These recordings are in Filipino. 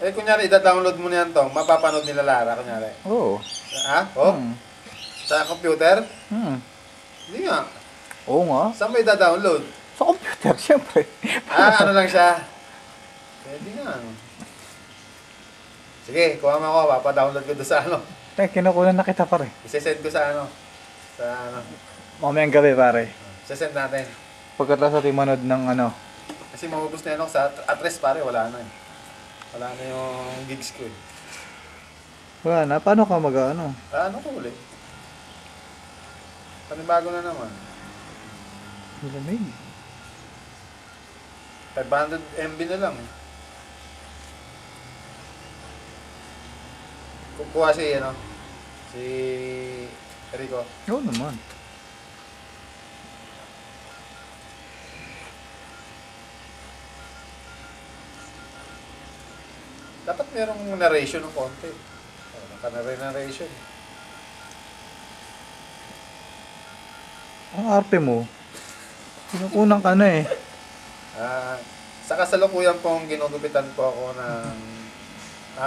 Eh, kunyari, ida-download mo na yan tong, mapapanood nila Lara, kunyari. Oo. Ha? Oh? Sa computer? Hindi nga. Oo nga. Saan ba ida-download? Sa computer, siyempre. Ano lang siya? Pwede nga. Sige, kuha mo ako, papadownload ko doon sa ano. Kinukunan na kita pare. Isesend ko sa ano. Sa ano. Mamayang gabi pare. Isesend natin. Pagkatapos natin manood ng ano. Kasi maubos na yan ako sa address pare, wala na eh. Wala na yung gigs ko eh. Wala na, paano ka mag-ano? Ano ko ulit? Panibago na naman. Malamig. 500 MB na lang eh. Kukuha si ano? Si Rico. Oo naman. Dapat merong narration ng konti. Naka-narration. Ang arte mo. Kinukunan ka na eh. Sa kasalukuyan pong ginugupitan po ako ng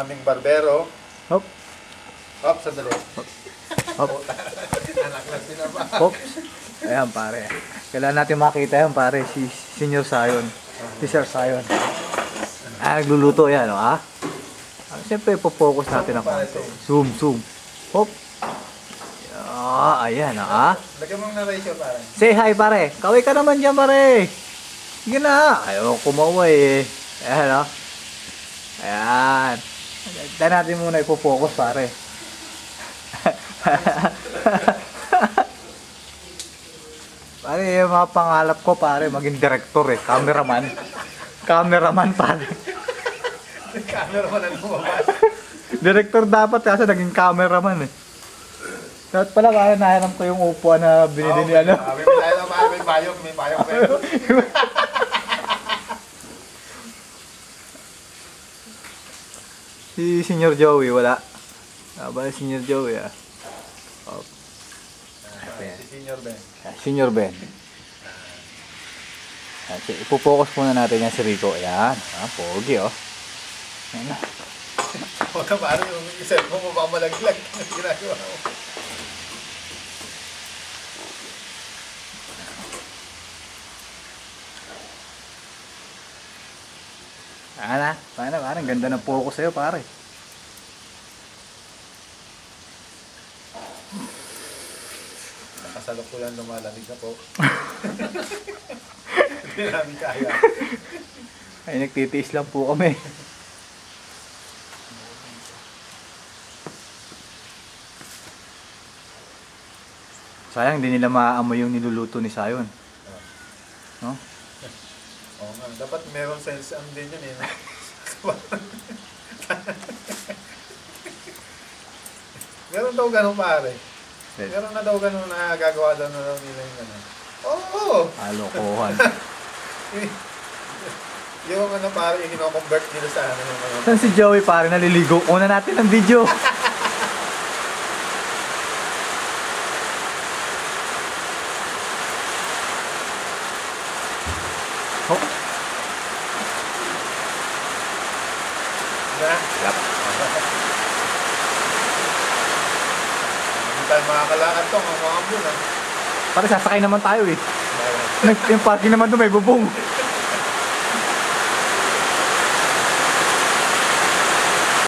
aming barbero. Hop. Hop, sandali. Hop. Anak lang sila ba? Hop. Ayan pare. Kailangan natin makita yan pare. Si Senior Sayon. Si Sir Sayon. Nagluluto yan, ha? Siyempre, ipofocus natin ang konti. Zoom, zoom. Hop. Ayan, ha? Lagyan mo ng narration pare. Say hi, pare. Kaway ka naman dyan, pare. Sige na. Ayaw kumaway, eh. Ayan, ha? Ayan. Dahil natin muna ipofocus, pare. Pare, yung mga pangalap ko, pare, maging director, eh. Cameraman. Cameraman, pare. Cameraman ang lumabas. Director dapat kasi naging cameraman eh. Dapat pala kaya nahanap ko yung upuan na binili ni ano. May bayok. Si Senior Joey wala. Ba si Senior Joey ah. Oh. Si Senior Ben. Senior Ben. Ipo-focus muna natin yan si Rico. Ayan. Pogi oh. Ayan na. Huwag ka parang yung cellphone mo baka malaglag. Ginagawa mo. Parang ganda ng focus sa'yo pare. Nakasalukuyan lumalamig na po. Hindi namin kaya. Ay nagtitiis lang po kami. Sayang hindi nila maaamoy yung niluluto ni Sayon. No? Oo nga, dapat meron sense ang din yun eh. Meron daw ganun pare. Meron na daw ganun na gagawa daw na daw nila yung ganun. Oo! Alokohan. Yung ano pare, yung kino-convert nila sa ano yung ano. Saan si Joey pare naliligo? Una natin ang video. Oh. Na? Yap. Hindi tayo makakalakad to, mga ambul ha. Pare sasakay naman tayo eh. Yung parking naman doon may bubong.